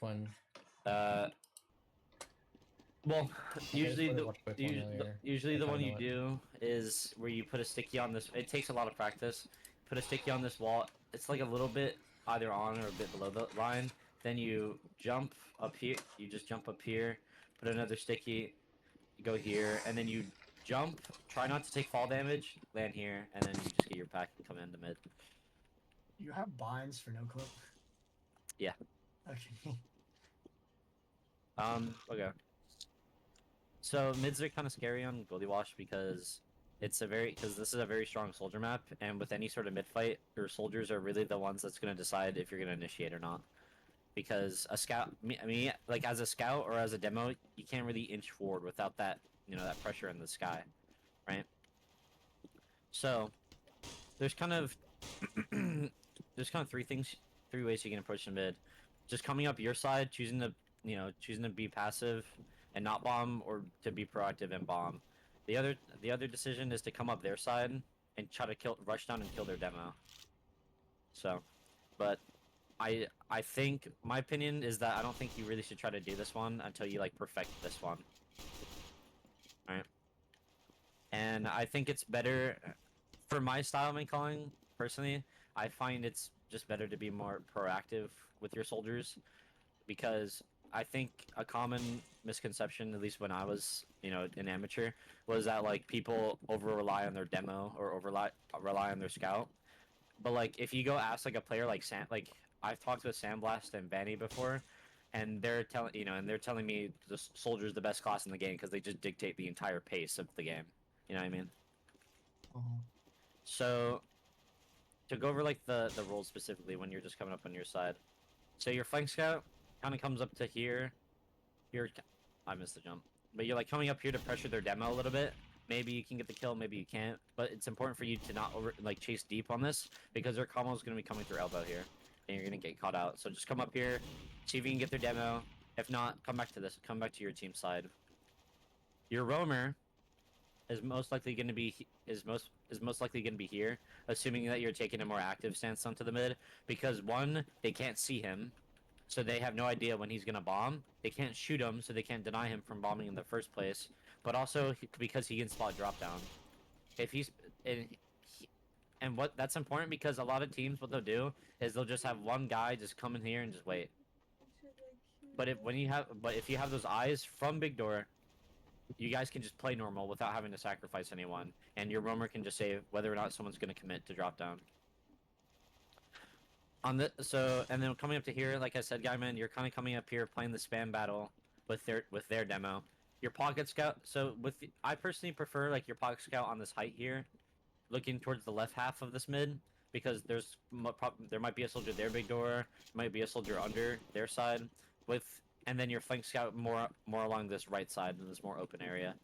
Which one? Well, usually I the one kinda you know it. do is where you put a sticky on this. It takes a lot of practice. Put a sticky on this wall. It's like a little bit either on or a bit below the line. Then you jump up here. You just jump up here. Put another sticky. Go here, and then you jump. Try not to take fall damage. Land here, and then you just get your pack and come into mid. You have binds for no clip? Yeah. Okay. Okay. So mids are kind of scary on Goldie Wash because this is a very strong soldier map, and with any sort of mid fight, your soldiers are really the ones that's going to decide if you're going to initiate or not. Because a scout, I mean, like as a scout or as a demo, you can't really inch forward without that, that pressure in the sky, right? So there's kind of three ways you can approach the mid. Just coming up your side, choosing to be passive and not bomb, or to be proactive and bomb. The other decision is to come up their side and try to rush down and kill their demo. So, but I think my opinion is that I don't think you really should try to do this one until you like perfect this one. All right. And I think it's better for my style of main calling personally. I find it's just better to be more proactive with your soldiers, because I think a common misconception, at least when I was, an amateur, was that like people over rely on their demo or rely on their scout. But like if you go ask like a player like I've talked with Sandblast and Vanny before, and they're telling me the soldier's the best class in the game because they just dictate the entire pace of the game. You know what I mean? So to go over like the roles specifically when you're just coming up on your side. So your flank scout kind of comes up to here. I missed the jump, but you're like coming up here to pressure their demo a little bit. Maybe you can get the kill, maybe you can't. But it's important for you to not chase deep on this, because their combo is going to be coming through elbow here, and you're going to get caught out. So just come up here, see if you can get their demo. If not, come back to this. Come back to your team side. Your roamer is most likely going to be here, assuming that you're taking a more active stance onto the mid, because one, they can't see him, so they have no idea when he's gonna bomb. They can't shoot him, so they can't deny him from bombing in the first place. But also because he can spot drop down. If he's and what that's important, because a lot of teams, what they'll do is they'll just have one guy just come in here and just wait. But if you have those eyes from big door, you guys can just play normal without having to sacrifice anyone, and your roamer can just say whether or not someone's going to commit to drop down. And then coming up to here, like I said, Guyman, you're kind of coming up here playing the spam battle with their demo. Your pocket scout. So I personally prefer like your pocket scout on this height here, looking towards the left half of this mid, because there might be a soldier there, big door, might be a soldier under their side, and then your flank scout more along this right side in this more open area,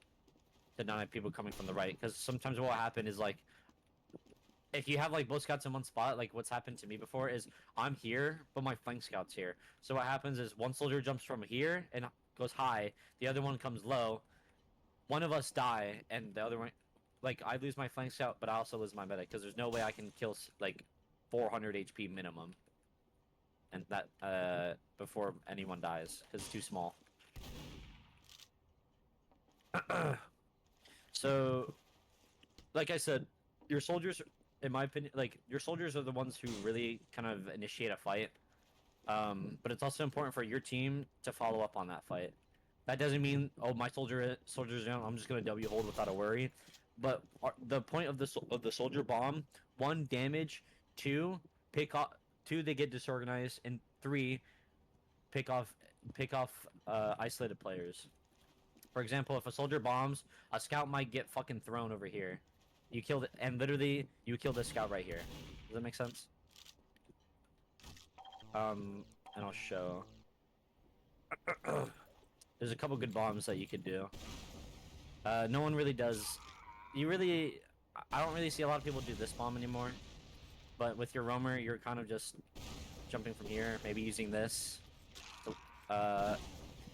to not have people coming from the right. Because sometimes what will happen is like, if you have like both scouts in one spot, like what's happened to me before is I'm here, but my flank scout's here. So what happens is one soldier jumps from here and goes high, the other one comes low, one of us die, and the other one, like I lose my flank scout, but I also lose my medic, because there's no way I can kill like 400 HP minimum, and that before anyone dies, because it's too small. So, like I said, your soldiers, in my opinion, like your soldiers are the ones who really kind of initiate a fight. But it's also important for your team to follow up on that fight. That doesn't mean, oh, my soldier's down, I'm just gonna W hold without a worry. But the point of the soldier bomb: one, damage; two, two, they get disorganized; and three, pick off isolated players. For example, if a soldier bombs, a scout might get fucking thrown over here. You killed it, and literally you killed this scout right here. Does that make sense? And I'll show. There's a couple good bombs that you could do. No one really does. I don't really see a lot of people do this bomb anymore. But with your roamer, you're kind of just jumping from here, maybe using this. For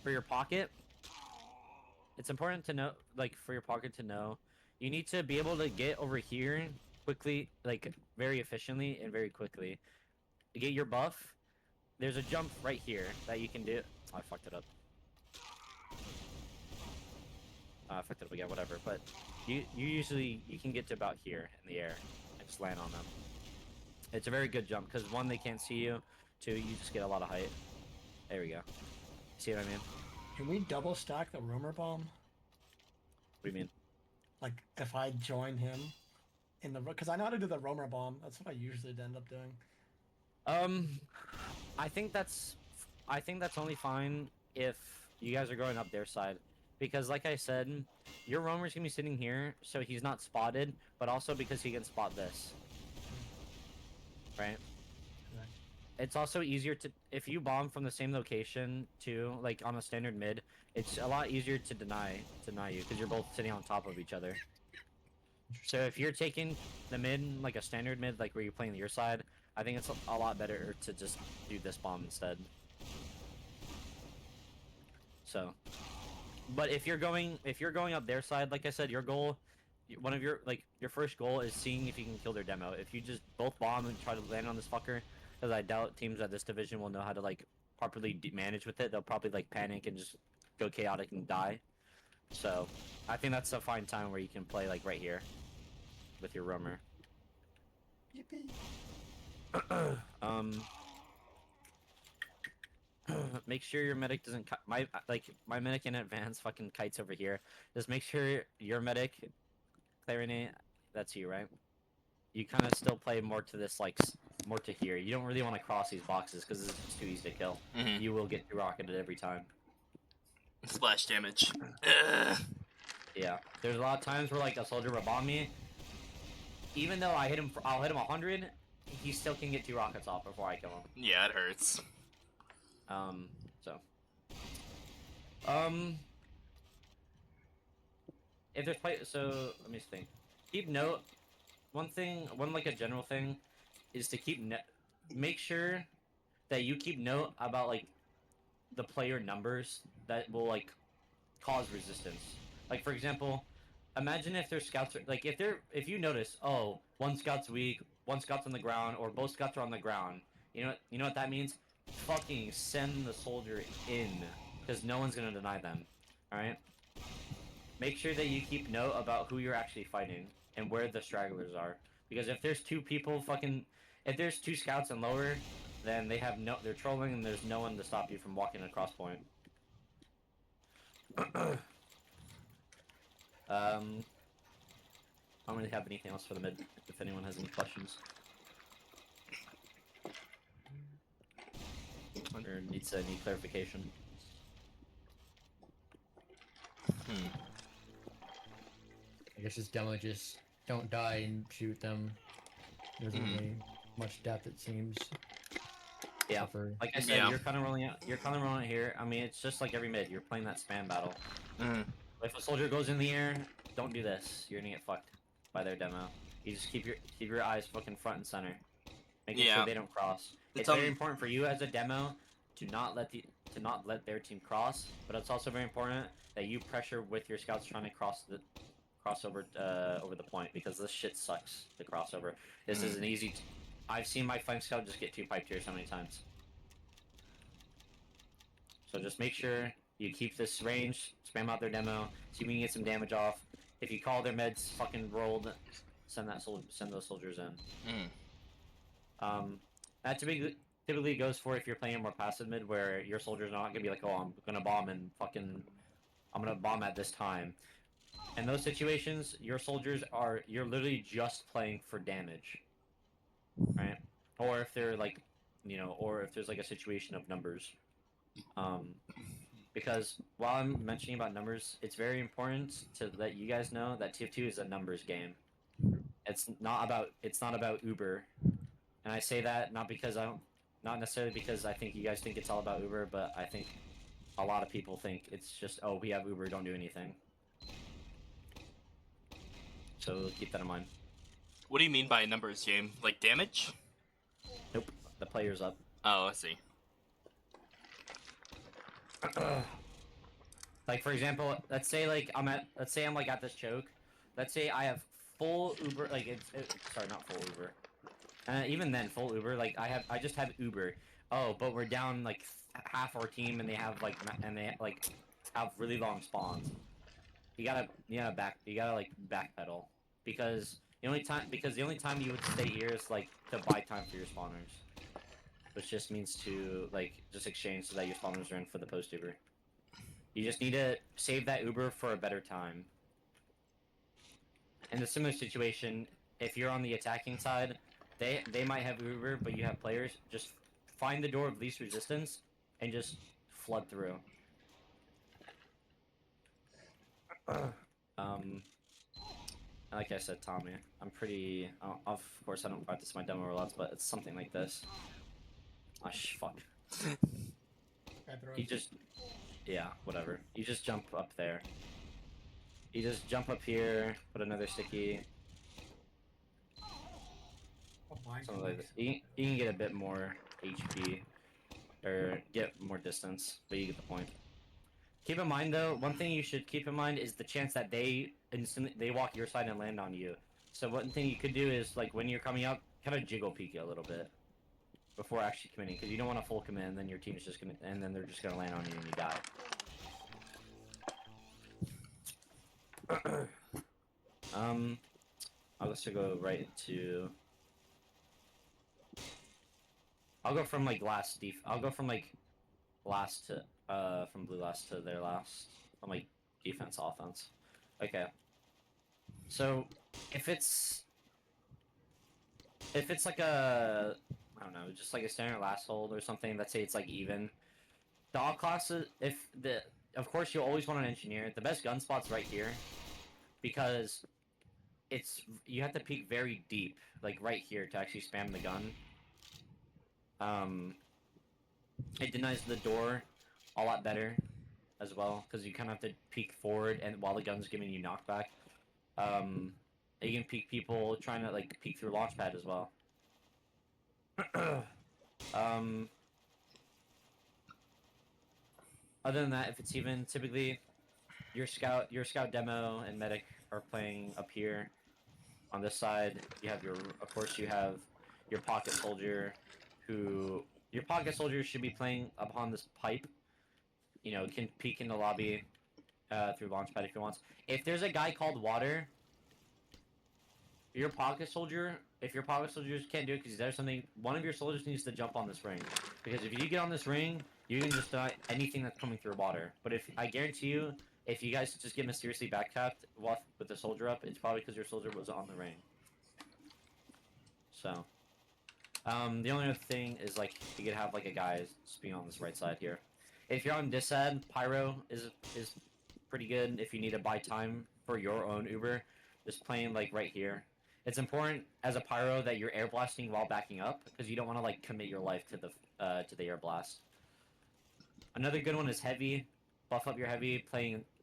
your pocket, it's important to know, like for your pocket to know, you need to be able to get over here quickly, like very efficiently and very quickly. Get your buff. there's a jump right here that you can do. Oh, I fucked it up. I fucked it up again, whatever. But you usually you can get to about here in the air and just land on them. It's a very good jump because one, they can't see you. Two, you just get a lot of height. There we go. See what I mean? Can we double stack the rumor bomb? What do you mean? Like if I join him in the because I know how to do the roamer bomb. That's what I usually end up doing. I think that's only fine if you guys are going up their side, because like I said, your roamer's gonna be sitting here, so he's not spotted, but also because he can spot this, right? Correct. It's also easier to if you bomb from the same location too, like on a standard mid. It's a lot easier to deny you because you're both sitting on top of each other. So if you're taking the mid, like a standard mid, like where you're playing your side, I think it's a lot better to just do this bomb instead. So, but if you're going up their side, like I said, your goal, one of your first goal is seeing if you can kill their demo. If you just both bomb and try to land on this fucker, because I doubt teams at this division will know how to like properly manage with it. They'll probably like panic and just go chaotic and die. So, I think that's a fine time where you can play like right here with your roamer. Yippee. Make sure your medic doesn't my medic in advance fucking kites over here. Just make sure your medic, clarinet, that's you, right? You kind of still play more to this more to here. You don't really want to cross these boxes because it's just too easy to kill. Mm-hmm. You will get rocketed every time. Splash damage. Yeah, there's a lot of times where like a soldier will bomb me. Even though I'll hit him 100, he still can get 2 rockets off before I kill him. Yeah, it hurts. If there's so let me think. Keep note. One like a general thing, is to make sure that you keep note about like the player numbers that will like cause resistance. Like for example, imagine if their scouts are like if you notice, oh, one scout's weak, one scout's on the ground, or both scouts are on the ground. You know what that means? Fucking send the soldier in, because no one's gonna deny them. All right. Make sure that you keep note about who you're actually fighting and where the stragglers are, because if there's 2 people if there's 2 scouts and lower, then they're trolling and there's no one to stop you from walking across point. I don't really have anything else for the mid, if anyone has any questions. Or needs any clarification. I guess it's demo just don't die and shoot them. There isn't really much depth, it seems. Yeah, For... like I said, you're kind of rolling out here. I mean, it's just like every mid. You're playing that spam battle. If a soldier goes in the air, don't do this. You're gonna get fucked by their demo. You just keep your eyes fucking front and center, making sure they don't cross. It's very important for you as a demo to not let their team cross, but it's also very important that you pressure with your scouts trying to cross over the point, because this shit sucks. The crossover. This is an easy. I've seen my flank scout just get 2 piped here so many times. So just make sure you keep this range, spam out their demo, see if we can get some damage off. If you call their meds fucking rolled, send those soldiers in. That typically goes for if you're playing a more passive mid, where your soldiers are not gonna be like, oh, I'm gonna bomb and I'm gonna bomb at this time. In those situations, your soldiers you're literally just playing for damage, right? Or if they're like, or if there's like a situation of numbers. Because while I'm mentioning about numbers, it's very important to let you guys know that TF2 is a numbers game. It's not about Uber, and I say that not necessarily because I think you guys think it's all about Uber, but I think a lot of people think it's just, oh, we have Uber, don't do anything. So keep that in mind. What do you mean by a numbers game? Like damage? Nope, the player's up. Oh, I see. Like for example, let's say I'm at this choke. Let's say I have full Uber, sorry, not full Uber. Even then, full Uber. Like I just have Uber. oh, but we're down like half our team, and they have like have really long spawns. You gotta like backpedal because the only time you would stay here is like to buy time for your spawners, which just means to like just exchange so that your spawners are in for the post Uber. You just need to save that Uber for a better time. In a similar situation, if you're on the attacking side, they might have Uber, but you have players. Just find the door of least resistance and just flood through. Like I said, Tommy, I'm pretty. Of course, I don't practice my demo lots, but it's something like this. Ah, fuck. You just, yeah, whatever. You just jump up there. You just jump up here, put another sticky. Something like this. You can get a bit more HP, or get more distance, but you get the point. Keep in mind though, one thing you should keep in mind is the chance that they walk your side and land on you. So one thing you could do is like when you're coming up, kind of jiggle peek it a little bit before actually committing, because you don't want to full commit, and then your team's just gonna, and then they're just gonna land on you and you die. I'll just go right into. I'll go from like I'll go from like last to from blue last to their last, from like defense offense. Okay. So if it's like a, I don't know, just like a standard last hold or something, let's say it's like even. The all classes, of course you'll always want an engineer. The best gun spot's right here, because you have to peek very deep, like right here, to actually spam the gun. It denies the door a lot better as well, because you kind of have to peek forward and while the gun's giving you knockback. You can peek people trying to like peek through launchpad as well. Other than that, if it's even, typically your scout demo and medic are playing up here. On this side, you have of course you have your pocket soldier, your pocket soldier should be playing upon this pipe. You know, can peek in the lobby through launchpad if he wants. If there's a guy called Water, if your pocket soldiers can't do it because there's something, one of your soldiers needs to jump on this ring. Because if you get on this ring, you can just die anything that's coming through water. But if I guarantee you, if you guys just get mysteriously backtapped with the soldier up, it's probably because your soldier was on the ring. So, the only other thing is like you could have like a guy just being on this right side here. If you're on this side, Pyro is pretty good if you need to buy time for your own Uber. Just playing like right here. It's important as a Pyro that you're air blasting while backing up, because you don't want to like commit your life to the air blast. Another good one is heavy. Buff up your heavy,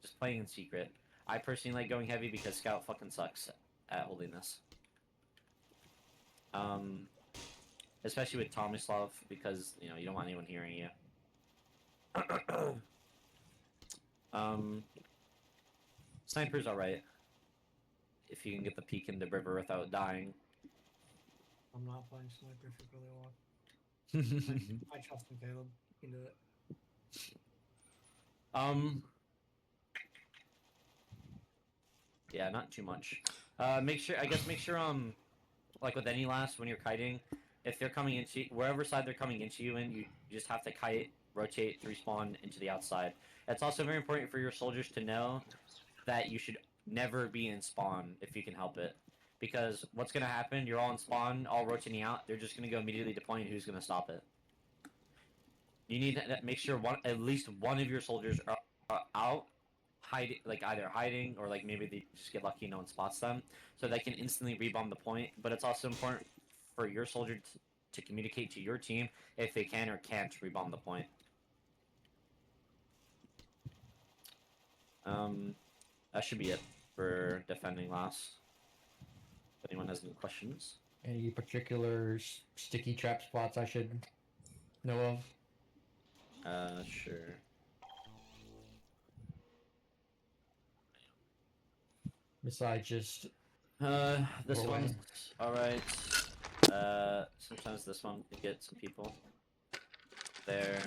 just playing in secret. I personally like going heavy because Scout fucking sucks at holding this. Especially with Tomislav, because you know you don't want anyone hearing you. Sniper's alright if you can get the peek in the river without dying. I'm not playing sniper if you really want. I trust in Caleb. You can do it. Yeah, not too much. Make sure, like with any last, when you're kiting, if they're coming into wherever side they're coming into you in, you just have to kite, rotate, respawn into the outside. It's also very important for your soldiers to know that you should never be in spawn if you can help it. Because what's going to happen, you're all in spawn, all rotating out, they're just going to go immediately to point, who's going to stop it. You need to make sure at least one of your soldiers are out, hiding, like either hiding or like maybe they just get lucky and no one spots them, so they can instantly rebomb the point. But it's also important for your soldier to communicate to your team if they can or can't rebomb the point. That should be it for defending last. If anyone has any questions. Any particular sticky trap spots I should know of? Sure. Besides just This Roll one's in. alright. Sometimes this one could get some people. there.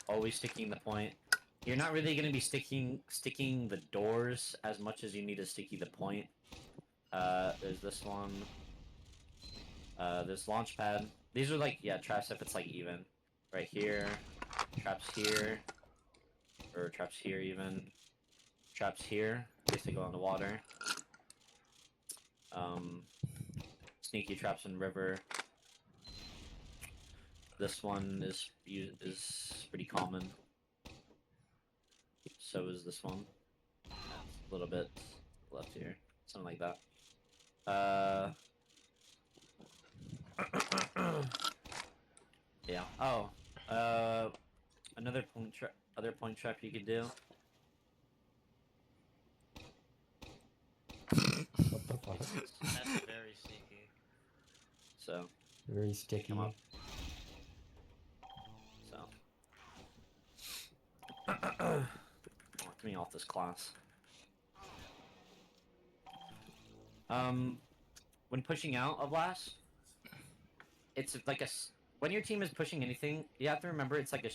Always sticking the point. You're not really going to be sticking the doors as much as you need to sticky the point. There's this one. This launch pad. These are like, yeah, traps if it's like even. Right here. Traps here. Or traps here even. Traps here. In case they go on the water. Sneaky traps in river. This one is pretty common. So is this one. A little bit left here. Something like that. Yeah. Oh. Another point trap you could do. What the fuck? That's very sneaky. So. Very sticky. Come up. So. Get me off this class. When pushing out of last, it's like when your team is pushing anything, you have to remember it's like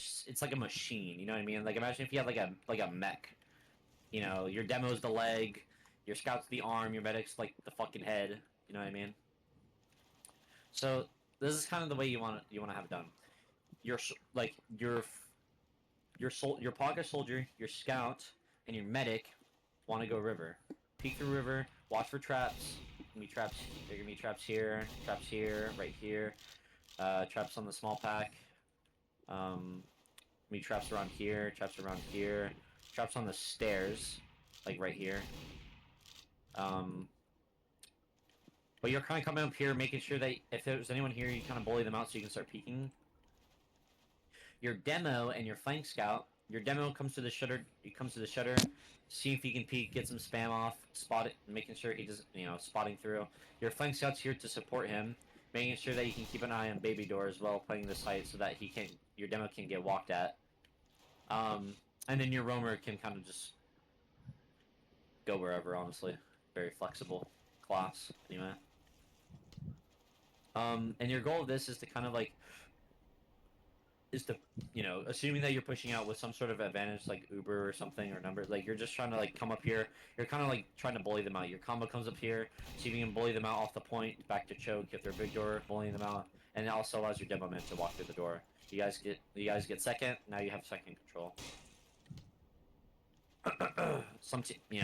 a machine. You know what I mean? Like imagine if you had like a mech. You know, your demo's the leg, your scout's the arm, your medic's like the fucking head. You know what I mean? So this is kind of the way you want to have it done. Your pocket soldier, your scout, and your medic want to go river. Peek through river. Watch for traps. There are gonna be traps here, right here. Traps on the small pack. Traps around here, traps on the stairs, like right here. But you're kind of coming up here, making sure that if there's anyone here, you kind of bully them out so you can start peeking. Your demo and your flank scout. Your demo comes to the shutter. See if he can peek, get some spam off, spot it, making sure he does, spotting through. Your flank scout's here to support him, making sure that you can keep an eye on baby door as well, playing this height so that your demo can get walked at. And then your roamer can kind of just go wherever, honestly. Very flexible class, anyway. And your goal of this is to kind of like, assuming that you're pushing out with some sort of advantage like Uber or something or number, like you're just trying to like come up here, you're kind of like trying to bully them out. Your combo comes up here, see if you can bully them out off the point, back to choke, if they're big door, bullying them out, and it also allows your demo man to walk through the door. You guys get second, now you have second control.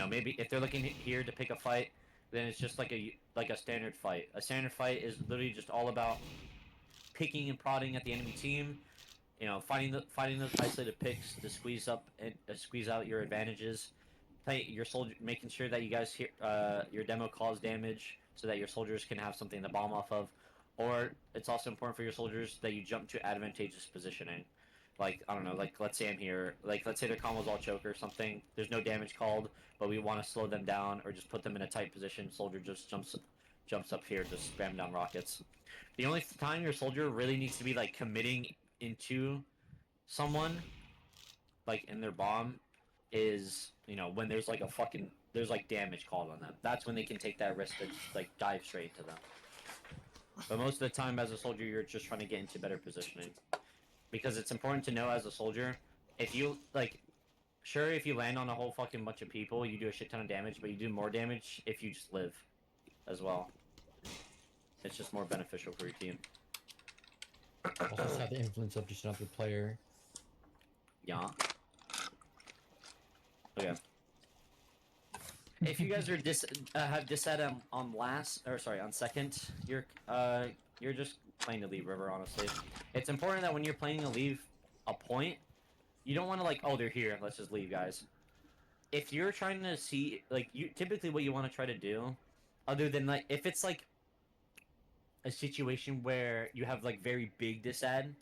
Maybe if they're looking here to pick a fight, then it's just like a standard fight. A standard fight is literally just all about picking and prodding at the enemy team. Fighting those isolated picks to squeeze up and squeeze out your advantages. Your soldier, making sure that you guys hear your demo cause damage, so that your soldiers can have something to bomb off of. Or it's also important for your soldiers that you jump to advantageous positioning. Like I don't know, like let's say I'm here, like let's say their combo's all choke or something. There's no damage called, but we want to slow them down or just put them in a tight position. Soldier just jumps up here to spam down rockets. The only time your soldier really needs to be like committing into someone, like in their bomb, is when there's like damage called on them. That's when they can take that risk to like dive straight into them. But most of the time as a soldier, you're just trying to get into better positioning, because it's important to know as a soldier, if you if you land on a whole fucking bunch of people, you do a shit ton of damage, but you do more damage if you just live as well. It's just more beneficial for your team. Also have the influence of just another player. Yeah. Okay. If you guys are have disad on second, you're just playing to leave river, honestly. It's important that when you're playing to leave a point, you don't want to oh, they're here, let's just leave, guys. If you're trying to see typically what you want to try to do, other than if it's a situation where you have very big disad,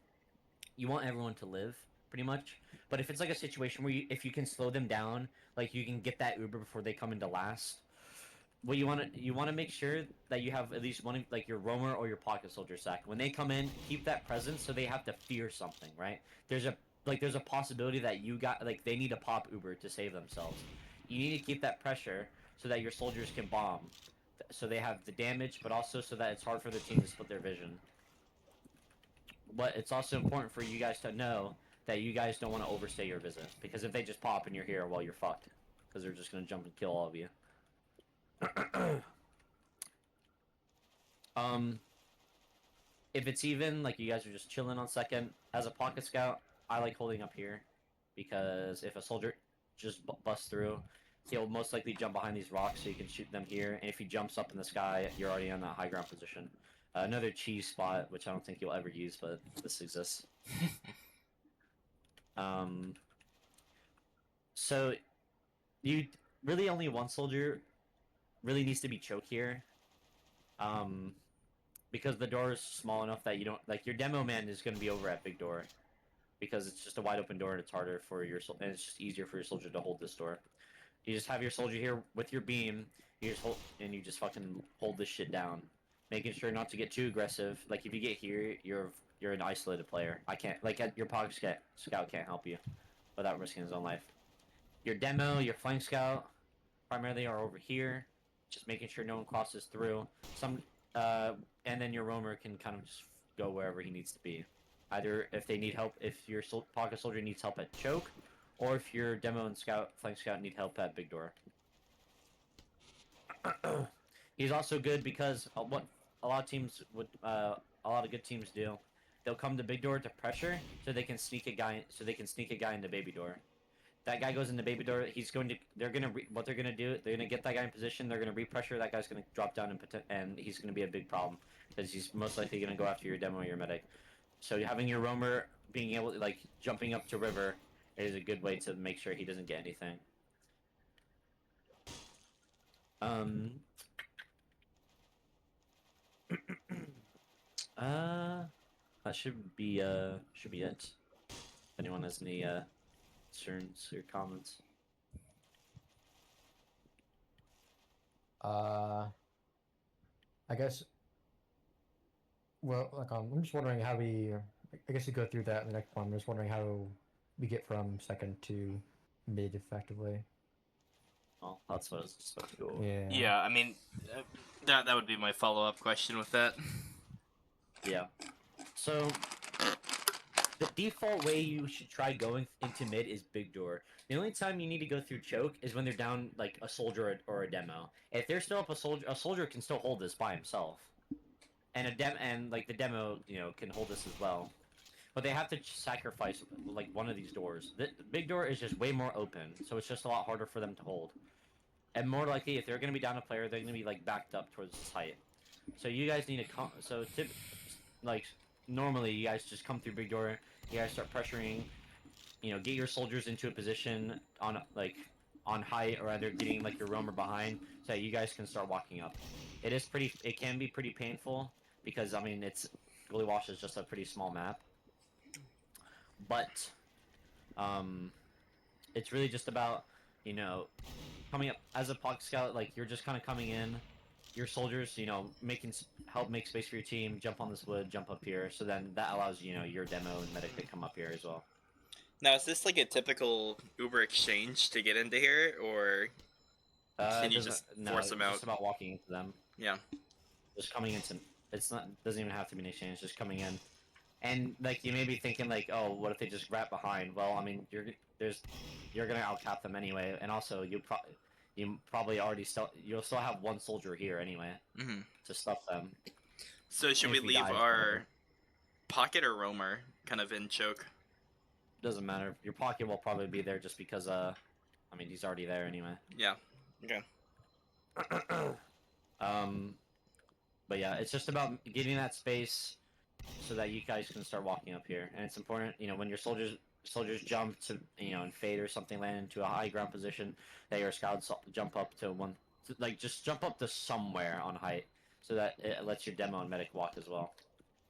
you want everyone to live pretty much. But if it's a situation where if you can slow them down, you can get that Uber before they come into last. What you want to make sure that you have at least one your roamer or your pocket soldier sack. When they come in, keep that presence so they have to fear something, right? There's a possibility that they need to pop Uber to save themselves. You need to keep that pressure so that your soldiers can bomb. So they have the damage, but also so that it's hard for the team to split their vision. but it's also important for you guys to know that you guys don't want to overstay your visit, because if they just pop and you're here, well, you're fucked, because they're just gonna jump and kill all of you. If it's even, like you guys are just chilling on second, as a pocket scout, I like holding up here, because if a soldier just busts through, he'll most likely jump behind these rocks so you can shoot them here, and if he jumps up in the sky, you're already in that high ground position. Another cheese spot, which I don't think you'll ever use, but this exists. So you really only one soldier really needs to be choke here. Because the door is small enough that you don't like your demo man is going to be over at big door, because it's just a wide open door and it's harder for your and it's just easier for your soldier to hold this door. You just have your soldier here with your beam. You just hold and you just fucking hold this shit down, making sure not to get too aggressive. Like if you get here, you're an isolated player. I can't like your pocket scout can't help you without risking his own life. Your demo, your flank scout, primarily are over here, just making sure no one crosses through. And then your roamer can kind of just go wherever he needs to be. Either if they need help, if your pocket soldier needs help at choke, or if your demo and flank scout need help at big door. He's also good because what a lot of teams would, a lot of good teams do, they'll come to big door to pressure so they can sneak a guy, into baby door. That guy goes into baby door. What they're gonna do? They're gonna get that guy in position. They're gonna repressure. That guy's gonna drop down and he's gonna be a big problem because he's most likely gonna go after your demo or your medic. So having your roamer being able to like jumping up to river is a good way to make sure he doesn't get anything. That should be it. If anyone has any concerns or comments. I guess. Well, like I'm just wondering how we. I guess you go through that in the next one. I'm just wondering how we get from second to mid effectively. Well, that's what I was just about to go over. Yeah. Yeah, I mean, that would be my follow-up question with that. Yeah. So the default way you should try going into mid is big door. The only time you need to go through choke is when they're down like a soldier or a demo. If they're still up a soldier can still hold this by himself, and the demo can hold this as well. But they have to sacrifice like one of these doors. The big door is just way more open, so it's just a lot harder for them to hold. And more likely, if they're going to be down a player, they're going to be like backed up towards this height. So you guys need to normally you guys just come through big door. You guys start pressuring. Get your soldiers into a position on height, or either getting like your roamer behind, so that you guys can start walking up. It can be pretty painful because I mean Gully Wash is just a pretty small map. But it's really just about coming up as a pocket scout. Like you're just kind of coming in, your soldiers help make space for your team, jump on this wood, jump up here, so then that allows your demo and medic to come up here as well. Now, is this like a typical Uber exchange to get into here, or can you just force them out? It's just about walking into them. Yeah. Just coming into. Doesn't even have to be an exchange. Just coming in. And like you may be thinking like, oh, what if they just wrap behind? Well, I mean, you're gonna outcap them anyway, and also you probably you'll still have one soldier here anyway to stuff them. So should we leave our pocket or roamer kind of in choke? Doesn't matter. Your pocket will probably be there just because I mean he's already there anyway. Yeah. Okay. But yeah, it's just about getting that space so that you guys can start walking up here, and it's important, when your soldiers jump to, and fade or something, land into a high ground position, that your scouts jump up to just jump up to somewhere on height, so that it lets your demo and medic walk as well,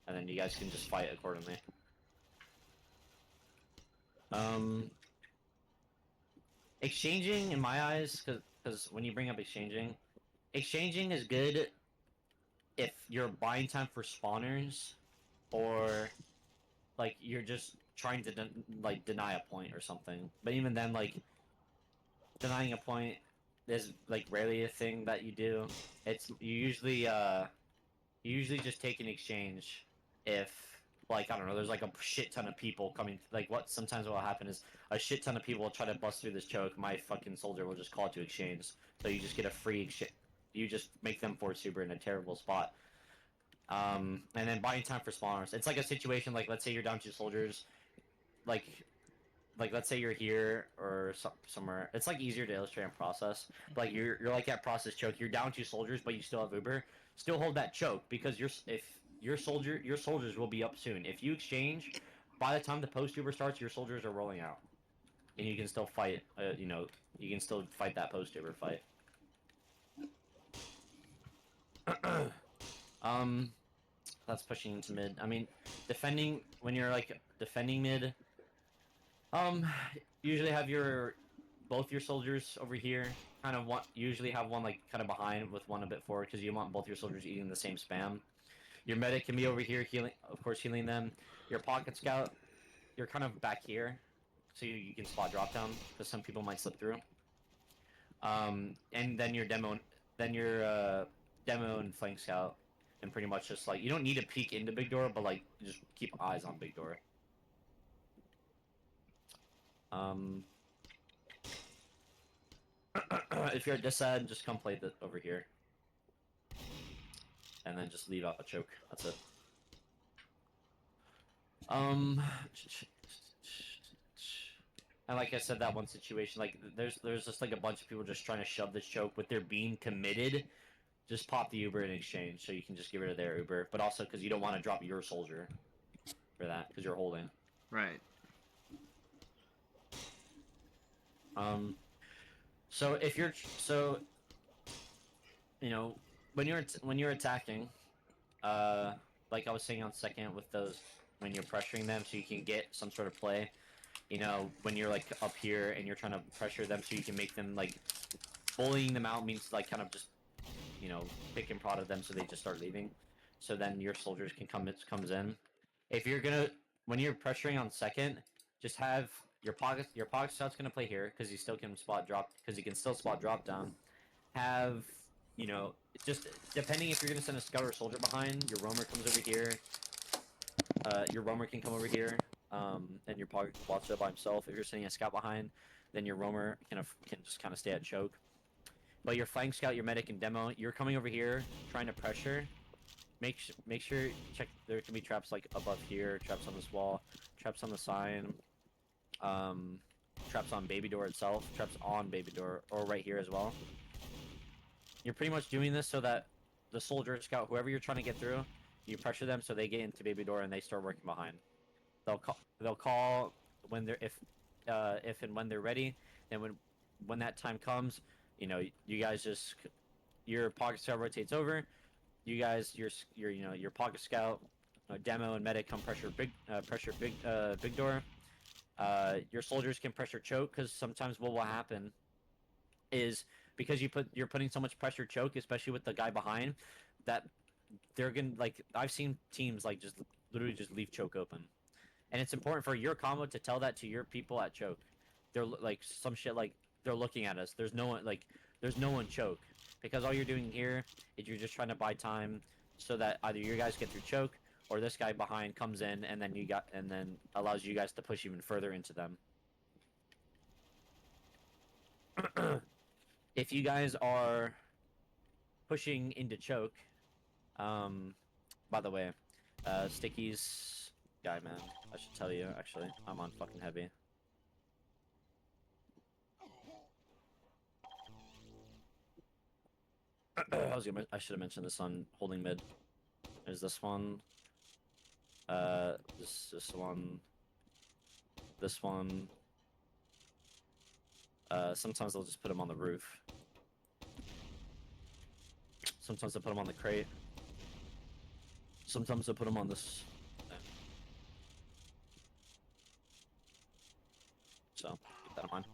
and then you guys can just fight accordingly. Exchanging, in my eyes, because when you bring up exchanging is good if you're buying time for spawners, or like you're just trying to deny a point or something. But even then, like denying a point is like rarely a thing that you do. You usually just take an exchange if like I don't know, there's like a shit ton of people coming. Like sometimes what will happen is a shit ton of people will try to bust through this choke. My fucking soldier will just call it to exchange, so you just get a free exchange. You just make them force super in a terrible spot. And then buying time for spawners. It's like a situation like let's say you're down 2 soldiers, like let's say you're here or somewhere. It's like easier to illustrate and process. But, like you're like at process choke. You're down 2 soldiers, but you still have Uber. Still hold that choke because if your soldiers will be up soon. If you exchange, by the time the post Uber starts, your soldiers are rolling out, and you can still fight. You can still fight that post Uber fight. That's pushing into mid. I mean, defending when you're like defending mid. Usually have both your soldiers over here. Kind of usually have one like kind of behind with one a bit forward because you want both your soldiers eating the same spam. Your medic can be over here healing, of course, healing them. Your pocket scout, you're kind of back here, so you can spot drop down because some people might slip through. And then your demo and flank scout, and pretty much just like you don't need to peek into big door, but like just keep eyes on big door. If you're at this side, just come play over here. And then just leave out a choke. That's it. And like I said, that one situation, like there's just like a bunch of people just trying to shove this choke with their being committed. Just pop the Uber in exchange, so you can just get rid of their Uber, but also because you don't want to drop your soldier for that because you're holding. Right. So if you're when you're attacking, like I was saying on second with those when you're pressuring them so you can get some sort of play. When you're like up here and you're trying to pressure them so you can make them like bullying them out means like kind of just pick and prod at them so they just start leaving. So then your soldiers can comes in. If you're when you're pressuring on second, just have your pocket scout's gonna play here because he still can spot drop down. Have just depending if you're gonna send a scout or soldier behind, your roamer comes over here. Your roamer can come over here, and your pocket can watch it by himself. If you're sending a scout behind, then your roamer can just kind of stay at choke. But your flank scout, your medic, and demo, you're coming over here trying to pressure. Make sure check. There can be traps like above here, traps on this wall, traps on the sign, traps on baby door itself, traps on baby door, or right here as well. You're pretty much doing this so that the soldier, scout, whoever you're trying to get through, you pressure them so they get into baby door and they start working behind. They'll call when they're if and when they're ready. And when that time comes, you guys just your pocket scout rotates over. You guys, your pocket scout, demo and medic come pressure big door. Your soldiers can pressure choke because sometimes what will happen is because you're putting so much pressure choke, especially with the guy behind, that they're gonna like I've seen teams like just literally just leave choke open, and it's important for your combo to tell that to your people at choke. They're like some shit like they're looking at us. There's no one choke because all you're doing here is you're just trying to buy time so that either you guys get through choke or this guy behind comes in and then allows you guys to push even further into them. If you guys are pushing into choke, by the way, Sticky's guy, man, I should tell you, actually, I'm on fucking heavy. I should have mentioned this on holding mid. There's this one. This one. This one. Sometimes they'll just put him on the roof. Sometimes they'll put him on the crate. Sometimes they'll put him on this. So, keep that in mind.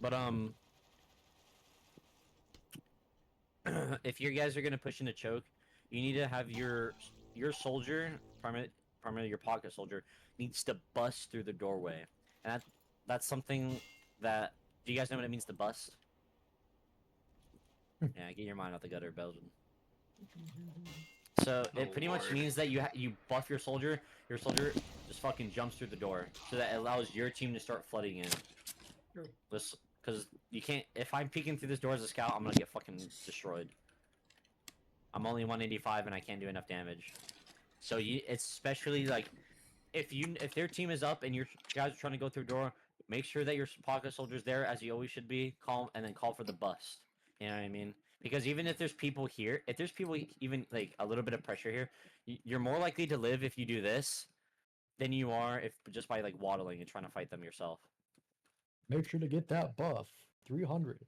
But, if you guys are gonna push into choke, you need to have your soldier, primarily your pocket soldier, needs to bust through the doorway, and that's something that. Do you guys know what it means to bust? Yeah, get your mind out the gutter, Belgian. So Oh, it pretty much Lord. means that you buff your soldier just fucking jumps through the door, so that it allows your team to start flooding in. Sure. Because you can't. If I'm peeking through this door as a scout, I'm gonna get fucking destroyed. I'm only 185 and I can't do enough damage. So it's especially like if their team is up and your guys are trying to go through a door, make sure that your pocket soldier's there as you always should be. And then call for the bust. You know what I mean? Because even if there's people here, if there's people even like a little bit of pressure here, you're more likely to live if you do this than you are if just by like waddling and trying to fight them yourself. Make sure to get that buff. 300,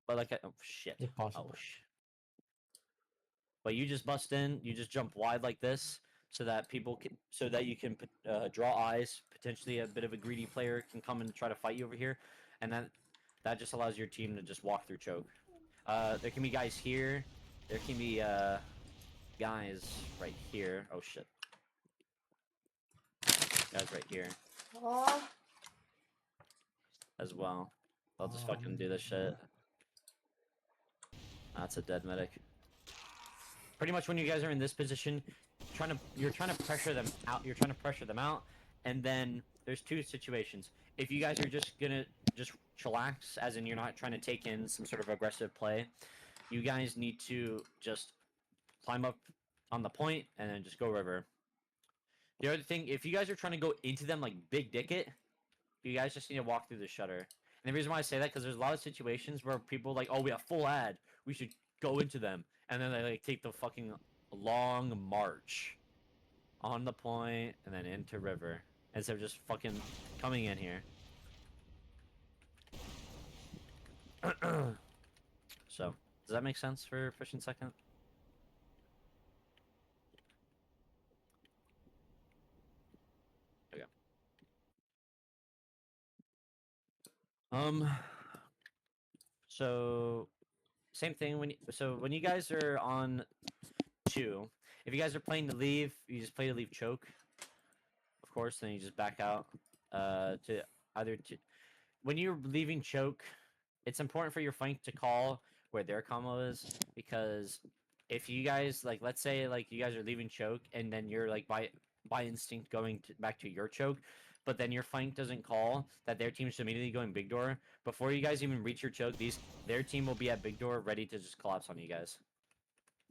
But like, oh shit, if possible. oh shit. But you just bust in, you just jump wide like this, so that so that you can draw eyes. Potentially, a bit of a greedy player can come and try to fight you over here, and that just allows your team to just walk through choke. There can be guys here. There can be guys right here. Oh shit. Guys right here as well. I'll just fucking do this shit. That's a dead medic. Pretty much when you guys are in this position, you're trying to pressure them out. You're trying to pressure them out, and then there's two situations. If you guys are just gonna just chillax, as in you're not trying to take in some sort of aggressive play, you guys need to just climb up on the point and then just go river. The other thing, if you guys are trying to go into them like big dick it, you guys just need to walk through the shutter. And the reason why I say that, because there's a lot of situations where people are like, oh, we have full ad, we should go into them, and then they like take the fucking long march on the point and then into river instead of just fucking coming in here. So, does that make sense for Fishing Second? Okay. So same thing when you guys are on 2, if you guys are playing to leave, you just play to leave choke. Of course, then you just back out to either to when you're leaving choke, it's important for your flank to call where their combo is, because if you guys like, let's say like you guys are leaving choke and then you're like by instinct going back to your choke, but then your flank doesn't call that their team's immediately going big door. Before you guys even reach your choke, their team will be at big door ready to just collapse on you guys,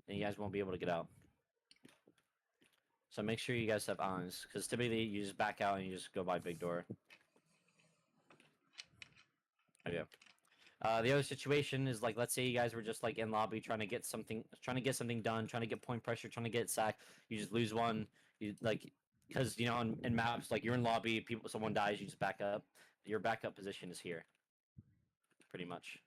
and you guys won't be able to get out. So make sure you guys have eyes, because typically you just back out and you just go by big door. Okay. The other situation is like, let's say you guys were just like in lobby trying to get something done, trying to get point pressure, trying to get sack. You just lose one. You like, because you know in maps like you're in lobby, someone dies, you just back up. Your backup position is here, pretty much,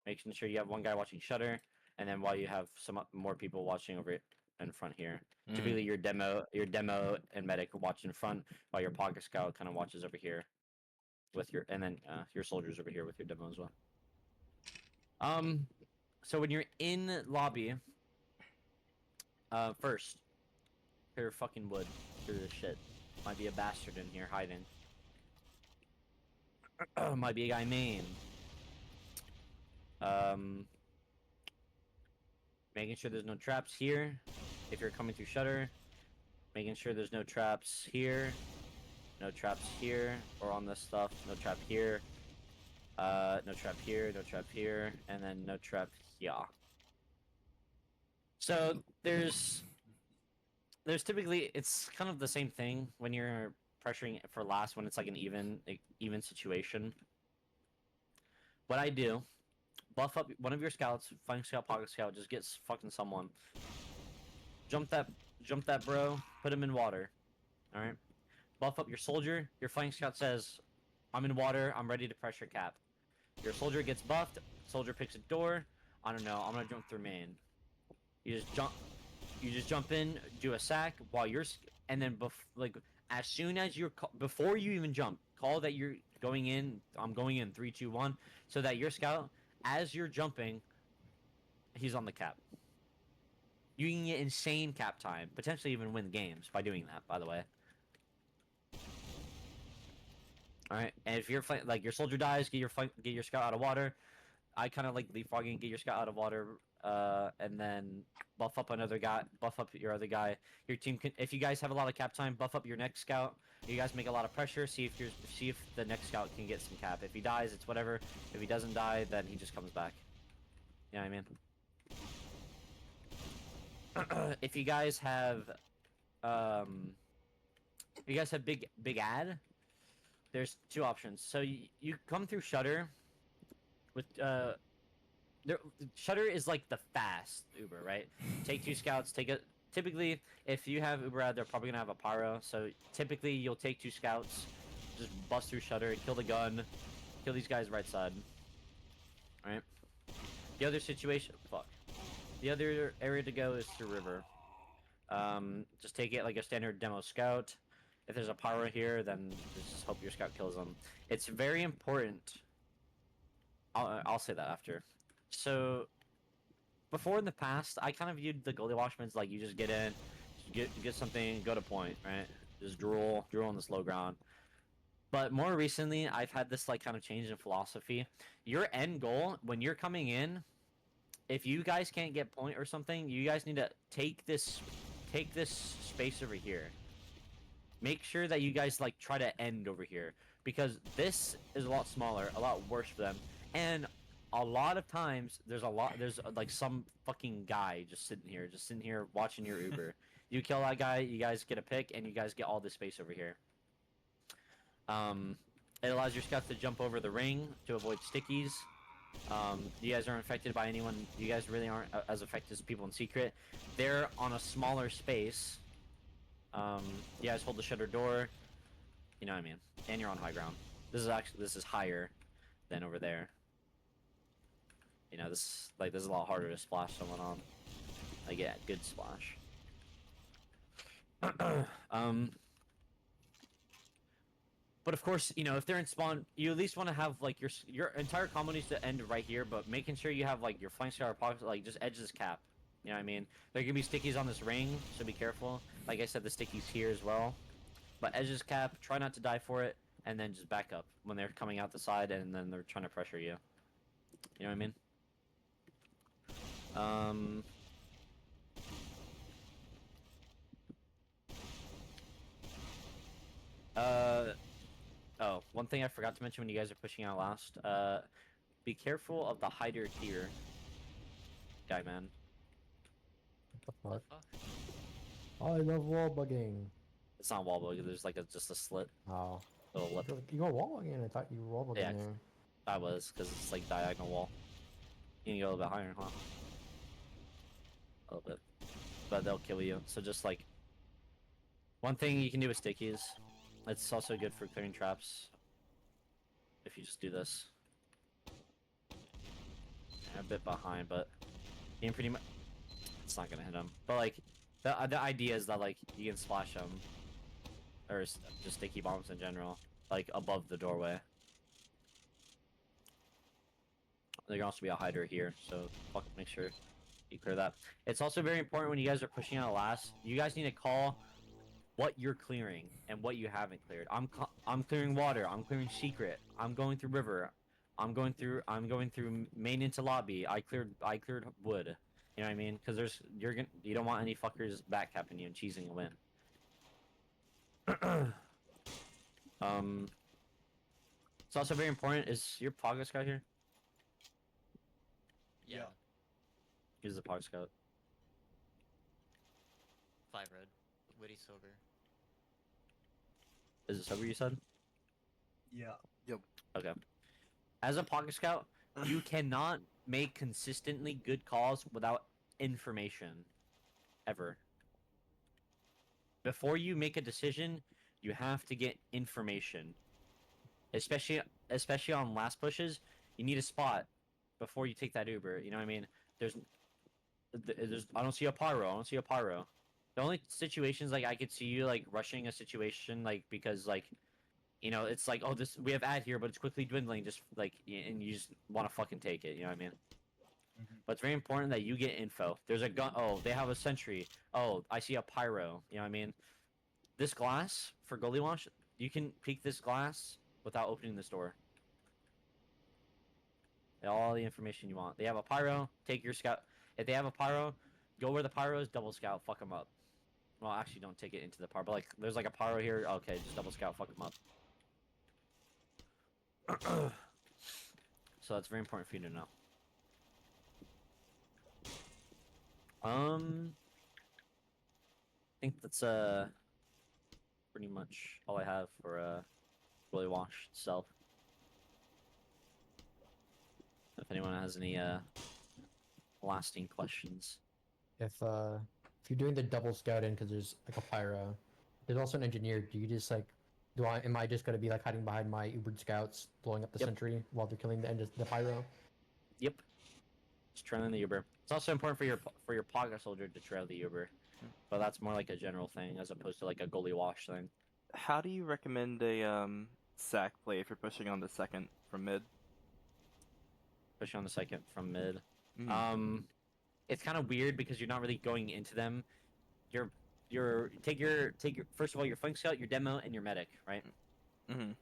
making sure you have one guy watching shutter, and then while you have some more people watching over it in front here. Mhm. Typically, your demo and medic watch in front, while your pocket scout kind of watches over here, with your and then your soldiers over here with your demo as well. So when you're in lobby, first, clear fucking wood through this shit. Might be a bastard in here hiding. Might be a guy main. Making sure there's no traps here. If you're coming through shutter, making sure there's no traps here, no traps here, or on this stuff. No trap here. No trap here. No trap here, and then no trap here. So there's typically, it's kind of the same thing when you're pressuring for last, when it's like an even situation. What I do, buff up one of your scouts, flank scout, pocket scout, just gets fucking someone. Jump that bro, put him in water. Alright? Buff up your soldier, your flank scout says, I'm in water, I'm ready to pressure cap. Your soldier gets buffed, soldier picks a door, I don't know, I'm gonna jump through main. You just jump in, do a sack while you're, and then like as soon as you're before you even jump, call that you're going in. I'm going in 3, 2, 1, so that your scout, as you're jumping, he's on the cap. You can get insane cap time, potentially even win games by doing that. By the way. All right, and if you're like your soldier dies, get your scout out of water. I kind of like leapfrogging, get your scout out of water and then buff up another guy, buff up your other guy. Your team can, if you guys have a lot of cap time, buff up your next scout. You guys make a lot of pressure. See if the next scout can get some cap. If he dies, it's whatever. If he doesn't die, then he just comes back. You know what I mean? If you guys have, big ad, there's two options. So you come through Shutter with Shutter is like the fast Uber, right? Take two scouts, typically if you have Uber ad, they're probably gonna have a pyro, so typically you'll take two scouts, just bust through Shutter, kill the gun, kill these guys right side. Alright? The other situation, the other area to go is through River. Just take it like a standard demo scout. If there's a pyro here, then just hope your scout kills them. It's very important. I'll say that after. So, before in the past, I kind of viewed the goalie watchmen as like you just get in, get something, go to point, right? Just drool on the slow ground. But more recently, I've had this like kind of change in philosophy. Your end goal when you're coming in, if you guys can't get point or something, you guys need to take this space over here. Make sure that you guys like try to end over here because this is a lot smaller, a lot worse for them, and a lot of times there's like some fucking guy just sitting here watching your Uber. You kill that guy, you guys get a pick, and you guys get all this space over here. It allows your scouts to jump over the ring to avoid stickies. You guys aren't affected by anyone. You guys really aren't as affected as people in secret. They're on a smaller space. You guys hold the shutter door. You know what I mean? And you're on high ground. This is higher than over there. You know, this is a lot harder to splash someone on. Like, yeah, good splash. But of course, you know, if they're in spawn, you at least want to have like your entire combo needs to end right here, but making sure you have like your flank scar pocket, like just edge this cap. You know what I mean? There can be stickies on this ring, so be careful. Like I said, the stickies here as well. But edge this cap, try not to die for it, and then just back up when they're coming out the side and then they're trying to pressure you. You know what I mean? Oh, one thing I forgot to mention when you guys are pushing out last. Be careful of the hider here. Guy, man. What the fuck? I love wall bugging. It's not wall bug, there's like just a slit. Oh. Little lip. You go wall bugging? I thought you were wall bugging Yeah. there. I was, because it's like diagonal wall. You can go a little bit higher, huh? A little bit. But they'll kill you, so just like... One thing you can do with stickies, it's also good for clearing traps. If you just do this. A bit behind, but... You can pretty much... It's not gonna hit him. But like, the idea is that like, you can splash them. Or just sticky bombs in general. Like, above the doorway. There can also be a hider here, so make sure you clear that. It's also very important when you guys are pushing out last, you guys need to call what you're clearing and what you haven't cleared. I'm clearing water, I'm clearing secret, I'm going through river, I'm going through main into lobby, I cleared wood. You know what I mean? Because you don't want any fuckers backcapping you and cheesing a win. It's also very important, is your Pog Scout here? Yeah. He's the Pog Scout. 5 red. Witty silver. Is it sober you said? Yeah. Okay. As a Pocket Scout, you cannot make consistently good calls without information. Ever. Before you make a decision, you have to get information. Especially on last pushes, you need a spot before you take that Uber. You know what I mean? There's I don't see a pyro. The only situations like I could see you like rushing a situation like because like, you know, it's like, oh, we have ad here, but it's quickly dwindling, just like, and you just want to fucking take it. You know what I mean? But it's very important that you get info. There's a gun. Oh, they have a sentry. Oh, I see a pyro. You know what I mean? This glass for goalie launch, you can peek this glass without opening this door. All the information you want. They have a pyro. Take your scout. If they have a pyro, go where the pyro is, double scout, fuck them up. Well, actually, don't take it into the pyro, but like, there's like a pyro here. Okay, just double scout, fuck them up. So that's very important for you to know. I think that's pretty much all I have for Bully Wash itself. If anyone has any lasting questions. If you're doing the double scouting because there's like a pyro, there's also an engineer. Do you just like, am I just gonna be like hiding behind my Ubered scouts, blowing up the Yep. sentry while they're killing the pyro? Yep. Just trailing the Uber. It's also important for your pocket soldier to trail the Uber, but that's more like a general thing as opposed to like a goalie wash thing. How do you recommend a sack play if you're pushing on the second from mid? Especially on the second from mid. Mhm. It's kind of weird because you're not really going into them. Take your first of all your flank scout, your demo, and your medic, right? Mhm.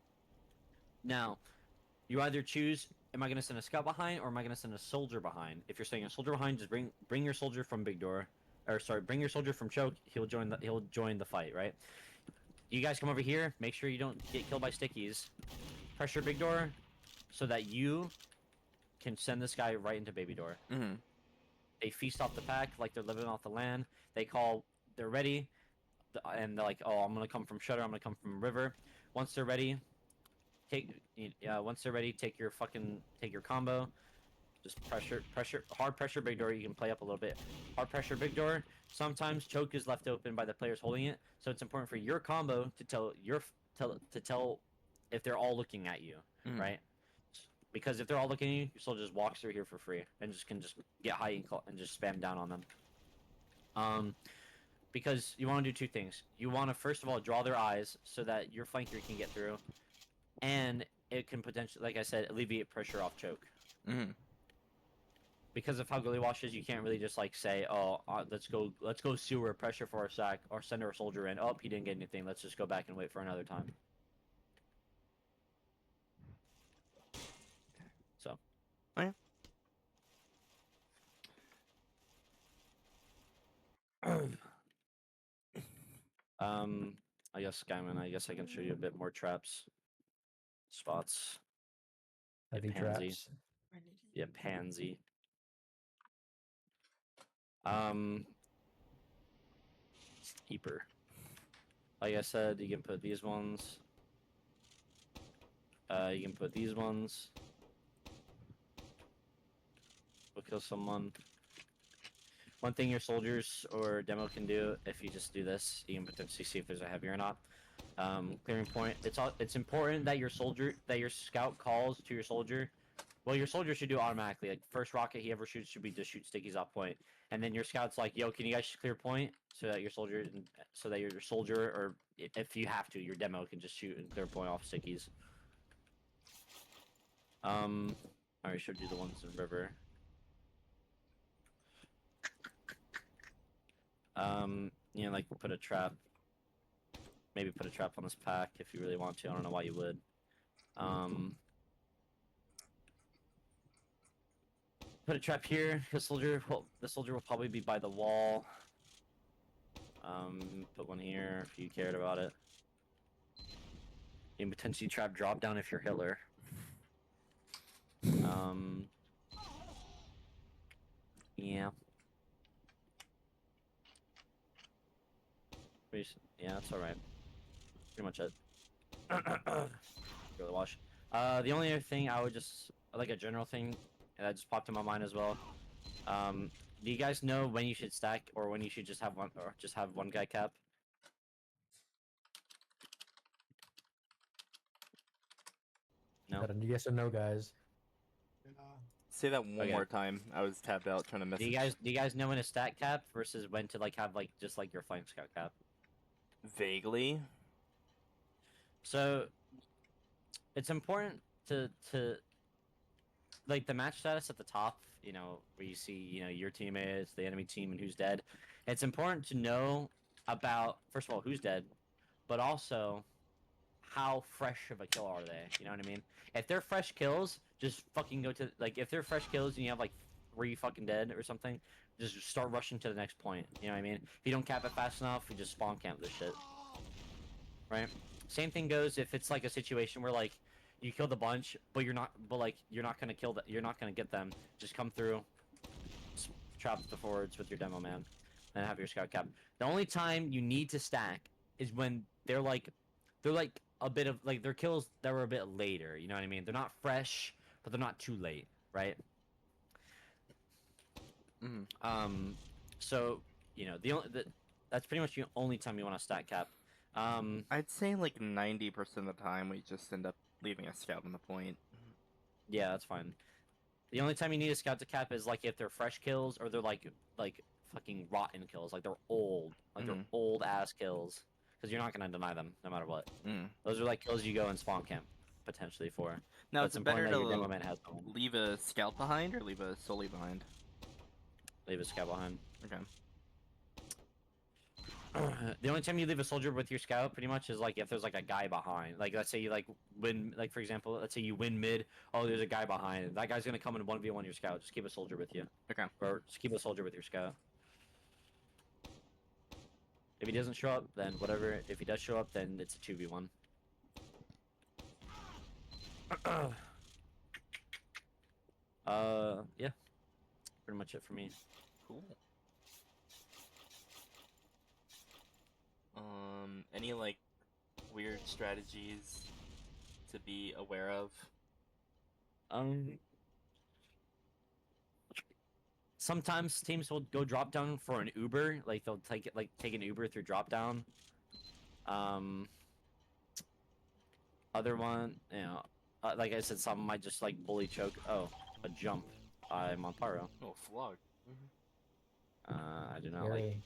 Now, you either choose: am I going to send a scout behind, or am I going to send a soldier behind? If you're sending a soldier behind, just bring your soldier from big door, or sorry, bring your soldier from choke. He'll join the fight, right? You guys come over here. Make sure you don't get killed by stickies. Pressure big door, so that you can send this guy right into baby door. Mhm. They feast off the pack like they're living off the land. They're ready, and they're like, oh, I'm gonna come from shutter. I'm gonna come from river. Once they're ready, take your combo. Just hard pressure big door. You can play up a little bit. Hard pressure big door. Sometimes choke is left open by the players holding it, so it's important for your combo to tell if they're all looking at you, Mhm. right? Because if they're all looking at you, your soldier just walks through here for free and can just get high and just spam down on them. Because you want to do two things. You want to first of all draw their eyes so that your flanker can get through, and it can potentially, like I said, alleviate pressure off choke. Mhm. Because of how goalie wash is, you can't really just like say, "Oh, let's go sewer pressure for a sack or send our soldier in." Oh, he didn't get anything. Let's just go back and wait for another time. So. Okay. I guess Skyman. I guess I can show you a bit more traps, spots. Heavy pansy. traps. Yeah, pansy. Keeper. Like I said, you can put these ones. You can put these ones. We'll kill someone. One thing your soldiers or demo can do, if you just do this, you can potentially see if there's a heavy or not. Clearing point. It's important that your scout calls to your soldier. Well, your soldier should do it automatically. Like first rocket he ever shoots should be to shoot stickies off point, and then your scout's like, "Yo, can you guys clear point?" So that your soldier, or if you have to, your demo can just shoot and clear point off stickies. I already showed you the ones in river. Like put a trap. Maybe put a trap on this pack if you really want to. I don't know why you would. Put a trap here. The soldier will probably be by the wall. Put one here if you cared about it. You can potentially trap drop down if you're Hitler. Yeah. Yeah, that's alright. Pretty much it. Go to wash. The only other thing I would just, like a general thing, and that just popped in my mind as well. Do you guys know when you should stack or when you should just have one guy cap? No. Got a yes or no, guys. Say that one Okay. more time. I was tapped out trying to message. Do you guys know when to stack cap versus when to like have like just like your flank scout cap? Vaguely. So it's important to like the match status at the top, where you see, your teammates, the enemy team, and who's dead. It's important to know about, first of all, who's dead, but also how fresh of a kill are they? You know what I mean? If they're fresh kills, just fucking go to, like, if they're fresh kills and you have like fucking dead or something, just start rushing to the next point. You know what I mean? If you don't cap it fast enough, you just spawn camp this shit. Right? Same thing goes if it's like a situation where like you killed a bunch, but you're not gonna kill that. You're not gonna get them. Just come through, trap the forwards with your demo man, and have your scout cap. The only time you need to stack is when they're like a bit of like their kills that were a bit later. You know what I mean? They're not fresh, but they're not too late, right? So you know that's pretty much the only time you want to stack cap. I'd say like 90% of the time we just end up leaving a scout on the point. Yeah, that's fine. The only time you need a scout to cap is like if they're fresh kills or they're like fucking rotten kills, like they're old, they're old ass kills, because you're not gonna deny them no matter what. Those are like kills you go and spawn camp potentially for. Now, But it's it's better important that your to demo man has one. leave a scout behind or leave a solely behind? Leave a scout behind. Okay. The only time you leave a soldier with your scout pretty much is like if there's like a guy behind. Like let's say you like win, like for example, let's say you win mid. Oh, there's a guy behind. That guy's gonna come and 1v1 your scout. Just keep a soldier with you. Okay. Or just keep a soldier with your scout. If he doesn't show up, then whatever. If he does show up, then it's a 2v1. Yeah. Pretty much it for me. Cool. Any like weird strategies to be aware of? Sometimes teams will go drop down for an Uber, like they'll take an Uber through drop down. Other one, you know, like I said, some might just like bully choke. Oh, a jump. I'm on pyro. Oh, flog. I do not like.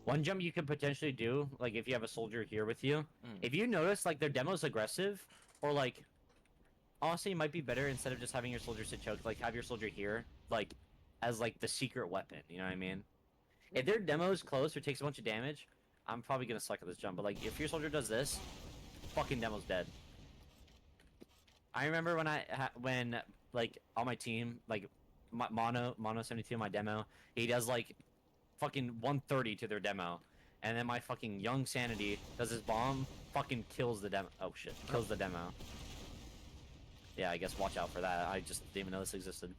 One jump you could potentially do, like if you have a soldier here with you, if you notice like their demo's aggressive, or like, honestly, it might be better instead of just having your soldier sit choke, like have your soldier here, like, as like the secret weapon. You know what I mean? If their demo is close or takes a bunch of damage, I'm probably gonna suck at this jump. But like, if your soldier does this, fucking demo's dead. I remember when like on my team, like Mono 72, my demo, he does like fucking 130 to their demo, and then my fucking young sanity does his bomb, fucking kills the demo. Oh shit, kills the demo. Yeah, I guess watch out for that. I just didn't even know this existed.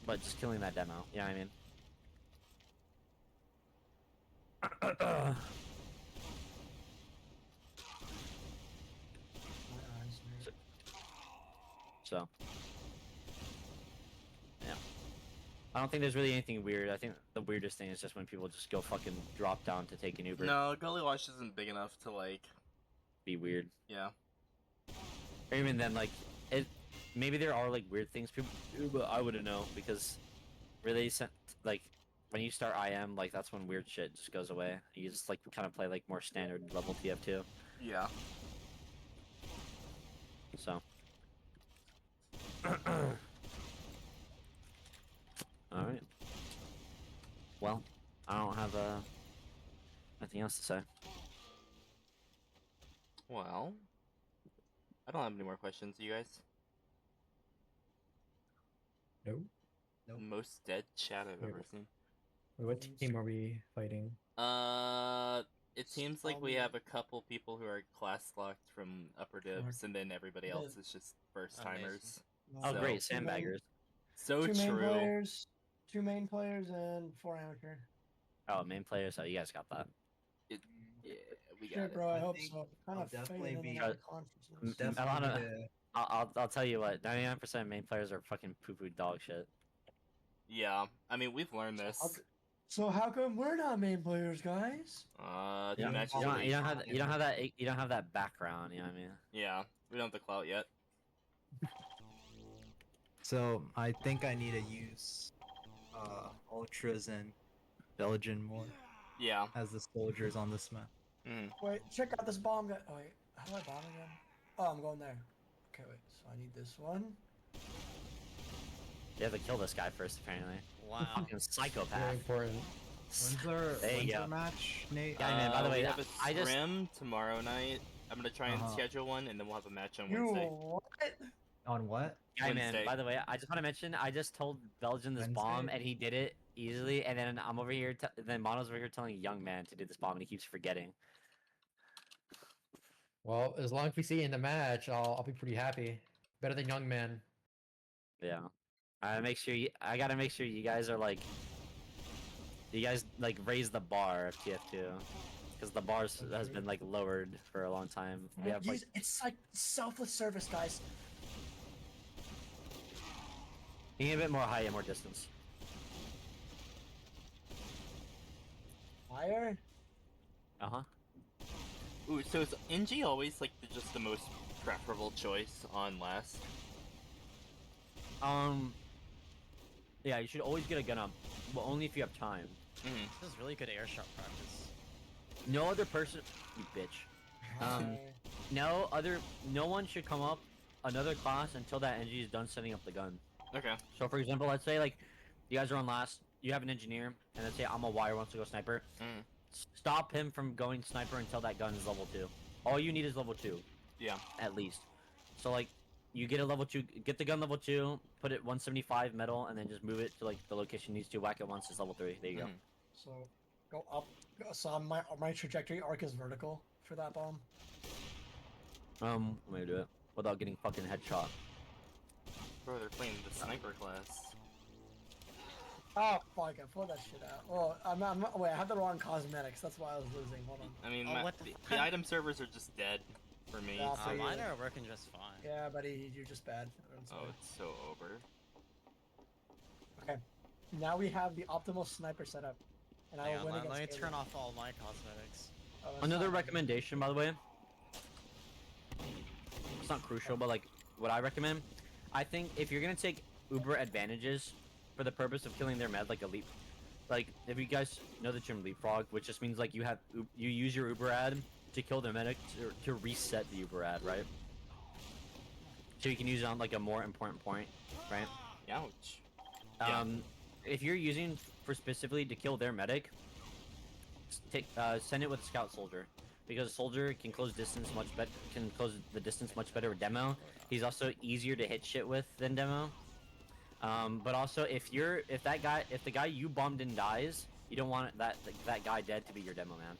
But just killing that demo, you know what I mean? My eyes, man. So, yeah. I don't think there's really anything weird. I think the weirdest thing is just when people just go fucking drop down to take an Uber. No, Gully Wash isn't big enough to like. Be weird. Yeah. Or even then, like, maybe there are like weird things people do, but I wouldn't know because really, like, when you start IM, like that's when weird shit just goes away. You just like kind of play like more standard level TF2. Yeah. So. All right. Well, I don't have nothing else to say. Well, I don't have any more questions. You guys? No. Nope. Most dead chat I've Wait, ever seen. What team are we fighting? It seems like we have a couple people who are class locked from upper dibs, and then everybody else is just first timers. Oh, So- great, sandbaggers. So two main true. players, 2 main players, and 4 amateur. Oh, main players. Oh, you guys got that. Yeah, we got Shit, it. bro, I I hope think so. Kind I'll of definitely fading be- into the consciousness. Definitely Alana- the- I'll tell you what. 99% of main players are fucking poo-poo dog shit. Yeah, I mean we've learned this. So how come we're not main players, guys? Two You matches. don't, a you don't week. have you don't have that background. You know what I mean? Yeah, we don't have the clout yet. So I think I need to use ultras and Belgian more Yeah. as the soldiers on this map. Wait, check out this bomb guy. Oh, wait, how do I bomb again? Oh, I'm going there. Okay, wait, so I need this one. You have to kill this guy first, apparently. Wow. Fucking Very psychopath. important. There you go. Match, Nate? Yeah, man, by the way, we have a I just- scrim tomorrow night. I'm gonna try and schedule one, and then we'll have a match on You Wednesday. what? On what? Guy man, Wednesday. by the way, I just want to mention, I just told Belgian this bomb, Wednesday? and he did it easily, and then I'm over here, then Mono's over here telling a young man to do this bomb, and he keeps forgetting. Well, as long as we see you in the match, I'll be pretty happy. Better than young man. Yeah. I gotta make sure you guys are like, you guys like raise the bar of TF2, because the bar has been like lowered for a long time. We have like, It's like selfless service, guys. you need a bit more height and more distance. Fire. Uh huh. Ooh, so is NG always like just the most preferable choice on last? Yeah, you should always get a gun up, but only if you have time. This is really good air shot practice. No other person, you bitch. No one should come up another class until that NG is done setting up the gun. Okay. So for example, let's say like you guys are on last, you have an engineer, and let's say I'm a wire wants to go sniper. Stop him from going sniper until that gun is level 2. All you need is level 2. Yeah. At least. So like you get a level 2, get the gun level 2, put it 175 metal, and then just move it to like the location it needs to, whack it once, it's level 3. There you go. So go up. So my trajectory arc is vertical for that bomb. I'm gonna do it without getting fucking headshot. Bro, they're playing the sniper class. Oh fuck! I pulled that shit out. Oh, wait. I had the wrong cosmetics. That's why I was losing. Hold on. I mean, Oh, what the item servers are just dead for me. Yeah, so- for Mine you. are working just fine. Yeah, buddy, you're just bad. I'm Oh, sorry. it's so over. Okay. Now we have the optimal sniper setup, and I Hang will on, win let me against turn Caleb. off all my cosmetics. Oh, that's Another fine. recommendation, by the way. It's not crucial, but like what I recommend, I think if you're gonna take Uber advantages for the purpose of killing their med, like a leap, like if you guys know the term leapfrog, which just means like you use your Uber ad to kill their medic to reset the Uber ad, right? So you can use it on like a more important point, right? Ouch. Yeah. If you're using for specifically to kill their medic, send it with Scout Soldier, because Soldier can close distance much better. Can close the distance much better with Demo. He's also easier to hit shit with than Demo. But also if the guy you bombed in dies, you don't want that guy dead to be your Demo man.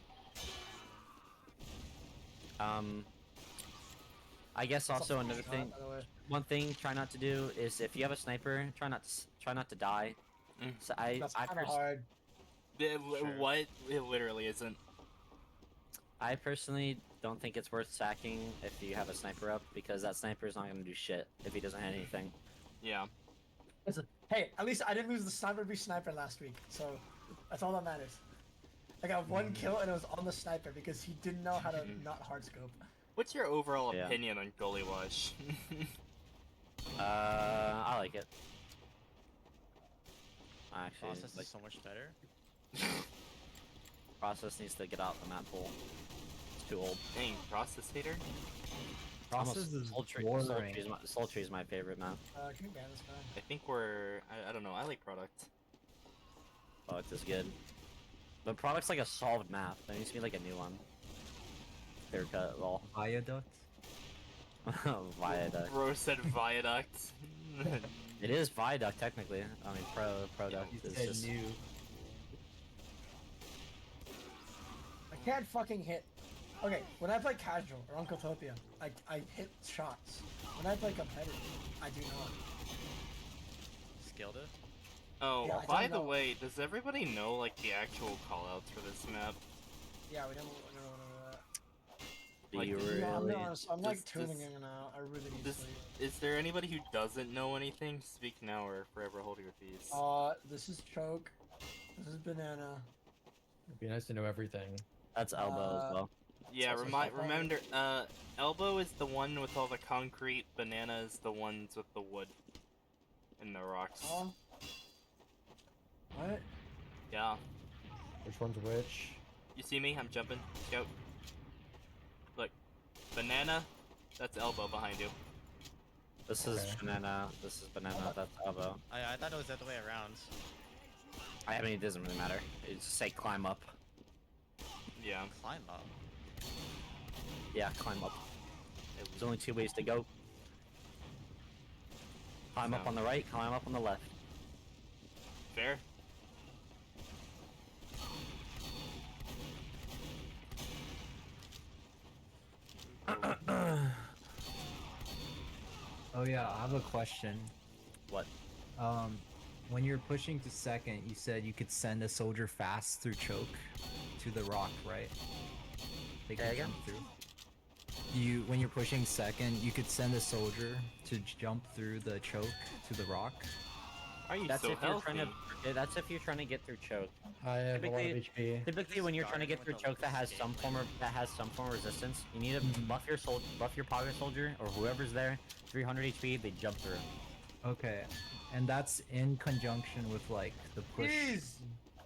I guess That's a also full another shot, thing. by the way. One thing try not to do is if you have a sniper, try not to die. So That's kind of hard. What? It literally isn't. I personally don't think it's worth sacking if you have a sniper up, because that sniper is not going to do shit if he doesn't have anything. Yeah. Listen, hey, at least I didn't lose the sniper v sniper last week, so that's all that matters. I got one kill and it was on the sniper because he didn't know how to not hard scope. What's your overall Yeah. opinion on Gully Wash? I like it. Actually, Process like, is so much better. process needs to get out the map pool. It's too old. Dang, process hater? Process is boring. Sultry is my favorite map. Can you ban this guy? I think we're. I don't know. I like product. Product is good. But product's like a solved map. There needs to be like a new one. Clear cut, lol. Viaduct? Viaduct. Bro said viaduct. It is Viaduct technically. I mean, product You is said just. new. I can't fucking hit. Okay, when I play casual or Uncletopia, I hit shots. When I play competitive, I do not. Skilled it. Oh, Yeah, I by don't the know. way, does everybody know like the actual callouts for this map? Yeah, we don't know that. Do Like, you Yeah, I'm, really? honest, I'm like Does- tuning does- in and out. I really need Does, sleep. is there anybody who doesn't know anything? Speak now or forever hold your peace. This is Choke. This is Banana. It'd be nice to know everything. That's elbow as well. Yeah, also Sapphire. remember, Elbow is the one with all the concrete, Banana is the ones with the wood and the rocks. What? Yeah. Which one's which? You see me? I'm jumping. Scout. Look. Banana, that's Elbow behind you. This is Okay. banana. This is banana. That's elbow. I thought it was the other way around. I mean, it doesn't really matter. It's just say climb up. Yeah. Climb up. Yeah, climb up. There's only 2 ways to go. Climb up So- on the right, climb up on the left. Fair. Oh yeah, I have a question. What? When you're pushing to second, you said you could send a soldier fast through choke to the rock, right? They Say could again? jump through. When you're pushing second, you could send a soldier to jump through the choke to the rock. Are you That's so if you're healthy? trying to. That's if you're trying to get through choke. I have a lot of Typically- HP. Typically, when you're trying to get through Starting with choke a that has little some form of resistance, you need to Mhm. buff your pocket soldier or whoever's there. 300 HP, they jump through. Okay, and that's in conjunction with like the push, Jeez.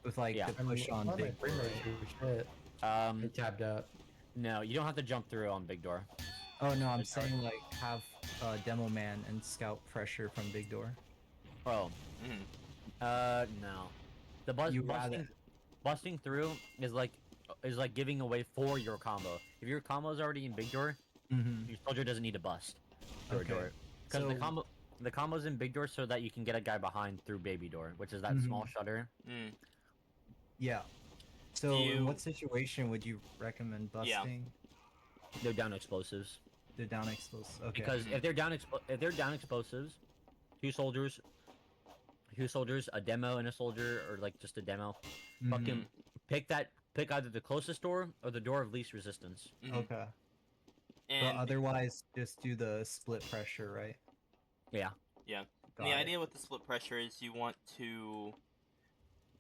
with like Yeah. the push on my big frame door, rate right? is shit. I tabbed out. No, you don't have to jump through on big door. Oh no, I'm It's hard. saying like have demo man and scout pressure from big door. Oh, Mhm. no. The You rather- busting through is like giving away for your combo. If your combo's already in big door, Mm-hmm. your soldier doesn't need to bust through a Okay. door. Because So the combo's in big door so that you can get a guy behind through baby door, which is that small shutter. Mm. yeah. So in you- what situation would you recommend Yeah. busting? They're down explosives. The down explosives. Okay. Because if they're down explosives, two soldiers, a demo and a soldier, or like just a demo, Mhm. fucking pick either the closest door or the door of least resistance. Mhm. Okay. And But otherwise, just do the split pressure, right? Yeah. yeah, Got the it. idea with the split pressure is you want to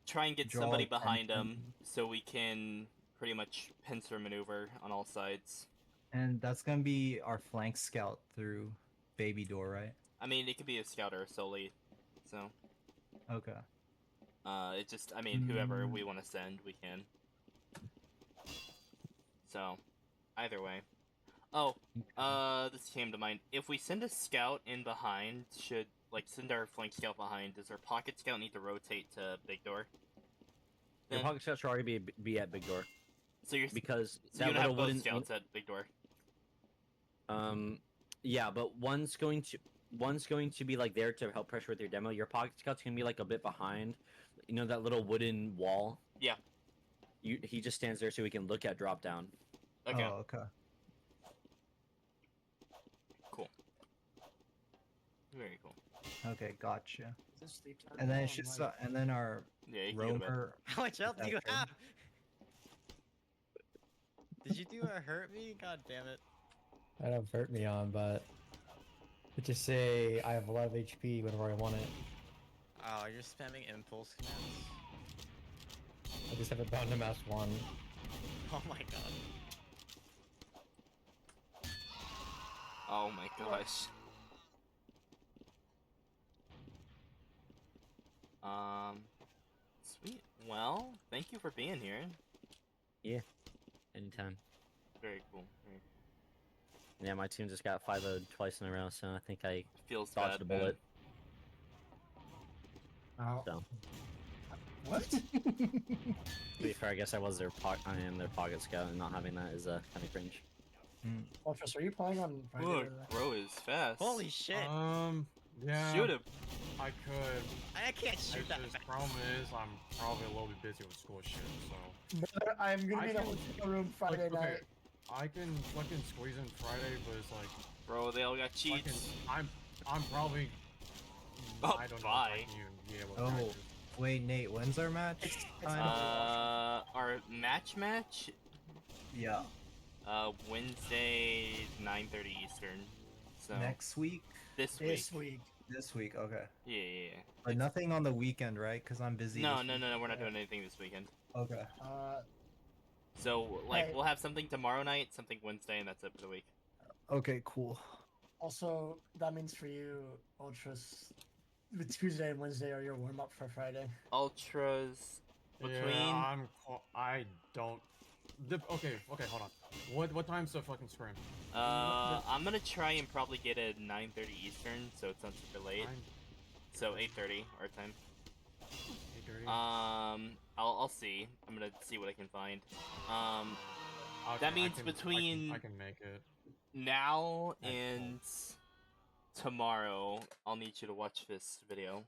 try and get Draw somebody behind them attention. so we can pretty much pincer maneuver on all sides. And that's gonna be our flank scout through baby door, right? I mean, it could be a scout or a soli, so Okay. it just, I mean, whoever Mm. we want to send, we can. So, either way. Oh, this came to mind. If we send a scout in behind, should like send our flank scout behind, does our pocket scout need to rotate to big door? Your Then- pocket scouts should already be at big door so you're because so that you're gonna little have both wooden scouts at big door. yeah, but one's going to be like there to help pressure with your demo. Your pocket scout's gonna be like a bit behind, you know, that little wooden wall. Yeah. He just stands there so he can look at drop down. Okay. Oh, okay. Cool. Very cool. Okay, gotcha. Is it sleep time? And then Oh, it's just my- and then our Yeah, you can go to bed. roamer. How much health do you Okay. have? Did you do a hurt me? God damn it. I don't hurt me on, but let's just say I have a lot of HP whenever I want it. Oh, you're spamming impulse commands. I just have a bound to mass one. Oh my god. Oh my gosh. Sweet. Well, thank you for being here. Anytime. Very cool. Very cool. Yeah, my team just got 5-0 twice in a row, so I think I Feels dodged bad. a bullet. Ow. So, What? to be fair, I guess I am their pocket scout, and not having that is kind of cringe. Ultras, are you playing on Friday? Look, or- bro is fast. Holy shit. Yeah. Shoot him. I could. I can't shoot that. Just problem is I'm probably a little bit busy with school shit, so Brother, I'm gonna I be in a can- hotel room Friday like, okay, night. I can fucking squeeze in Friday, but it's like Bro, they all got fucking, cheats. I'm probably Oh, I don't know bye. if I can even be able to Oh. practice. Wait, Nate, when's our match? It's Our match? Yeah. Wednesday, 9:30 Eastern. So Next week? this week. This week. This week, okay. Yeah. But nothing on the weekend, right? Because I'm busy. No, this no, week. no, no. We're not doing anything this weekend. Okay. So like Hey. we'll have something tomorrow night, something Wednesday, and that's it for the week. Okay, cool. Also, that means for you, Ultras, the Tuesday and Wednesday are your warm up for Friday. Ultras between. Yeah, I don't. Okay, hold on. What time's the fucking scrim? I'm gonna try and probably get it at 9:30 Eastern, so it's not super late. So 8:30 our time. 8:30. I'll see. I'm gonna see what I can find. Okay, that I means can- between- I can make it. Now That's and tomorrow, I'll need you to watch this video.